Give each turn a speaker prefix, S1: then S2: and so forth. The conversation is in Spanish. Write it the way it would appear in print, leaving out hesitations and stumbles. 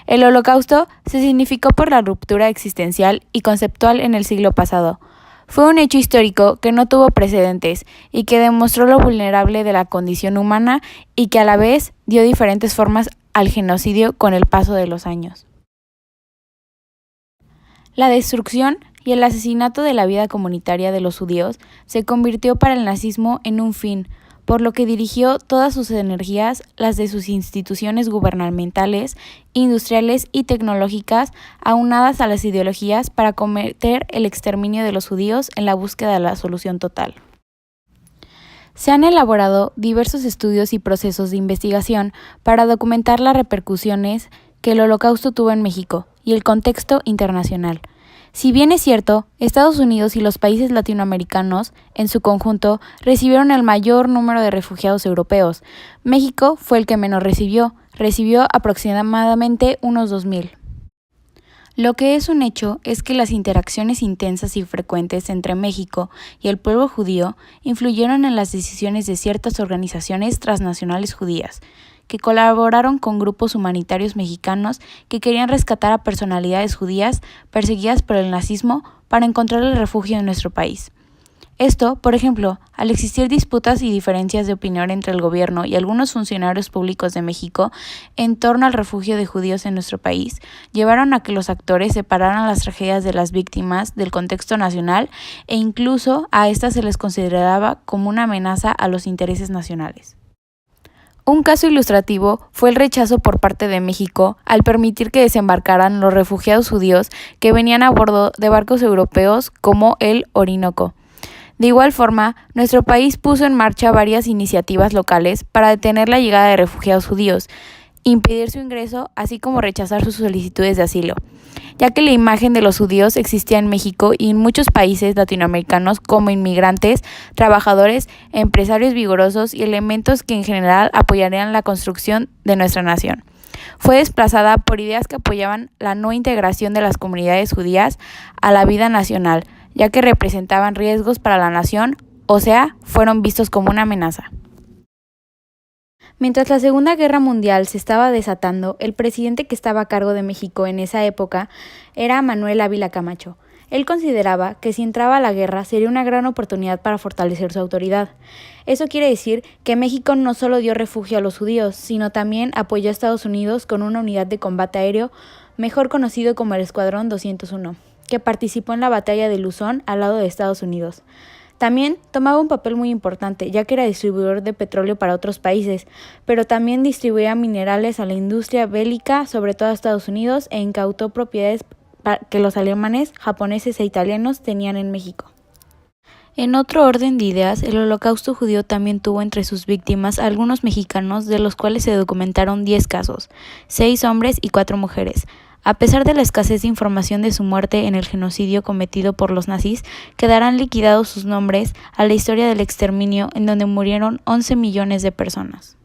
S1: El Holocausto se significó por la ruptura existencial y conceptual en el siglo pasado. Fue un hecho histórico que no tuvo precedentes y que demostró lo vulnerable de la condición humana y que a la vez dio diferentes formas al genocidio con el paso de los años. La destrucción y el asesinato de la vida comunitaria de los judíos se convirtió para el nazismo en un fin, por lo que dirigió todas sus energías, las de sus instituciones gubernamentales, industriales y tecnológicas, aunadas a las ideologías para cometer el exterminio de los judíos en la búsqueda de la solución total. Se han elaborado diversos estudios y procesos de investigación para documentar las repercusiones que el Holocausto tuvo en México y el contexto internacional. Si bien es cierto, Estados Unidos y los países latinoamericanos, en su conjunto, recibieron el mayor número de refugiados europeos, México fue el que menos recibió aproximadamente unos 2,000. Lo que es un hecho es que las interacciones intensas y frecuentes entre México y el pueblo judío influyeron en las decisiones de ciertas organizaciones transnacionales judías, que colaboraron con grupos humanitarios mexicanos que querían rescatar a personalidades judías perseguidas por el nazismo para encontrar el refugio en nuestro país. Esto, por ejemplo, al existir disputas y diferencias de opinión entre el gobierno y algunos funcionarios públicos de México en torno al refugio de judíos en nuestro país, llevaron a que los actores separaran las tragedias de las víctimas del contexto nacional e incluso a estas se les consideraba como una amenaza a los intereses nacionales. Un caso ilustrativo fue el rechazo por parte de México al permitir que desembarcaran los refugiados judíos que venían a bordo de barcos europeos como el Orinoco. De igual forma, nuestro país puso en marcha varias iniciativas locales para detener la llegada de refugiados judíos, impedir su ingreso, así como rechazar sus solicitudes de asilo, ya que la imagen de los judíos existía en México y en muchos países latinoamericanos como inmigrantes, trabajadores, empresarios vigorosos y elementos que en general apoyarían la construcción de nuestra nación. Fue desplazada por ideas que apoyaban la no integración de las comunidades judías a la vida nacional, ya que representaban riesgos para la nación, o sea, fueron vistos como una amenaza. Mientras la Segunda Guerra Mundial se estaba desatando, el presidente que estaba a cargo de México en esa época era Manuel Ávila Camacho. Él consideraba que si entraba a la guerra sería una gran oportunidad para fortalecer su autoridad. Eso quiere decir que México no solo dio refugio a los judíos, sino también apoyó a Estados Unidos con una unidad de combate aéreo, mejor conocido como el Escuadrón 201, que participó en la batalla de Luzón al lado de Estados Unidos. También tomaba un papel muy importante, ya que era distribuidor de petróleo para otros países, pero también distribuía minerales a la industria bélica, sobre todo a Estados Unidos, e incautó propiedades que los alemanes, japoneses e italianos tenían en México. En otro orden de ideas, el Holocausto judío también tuvo entre sus víctimas a algunos mexicanos, de los cuales se documentaron 10 casos, 6 hombres y 4 mujeres. A pesar de la escasez de información de su muerte en el genocidio cometido por los nazis, quedarán liquidados sus nombres a la historia del exterminio en donde murieron 11 millones de personas.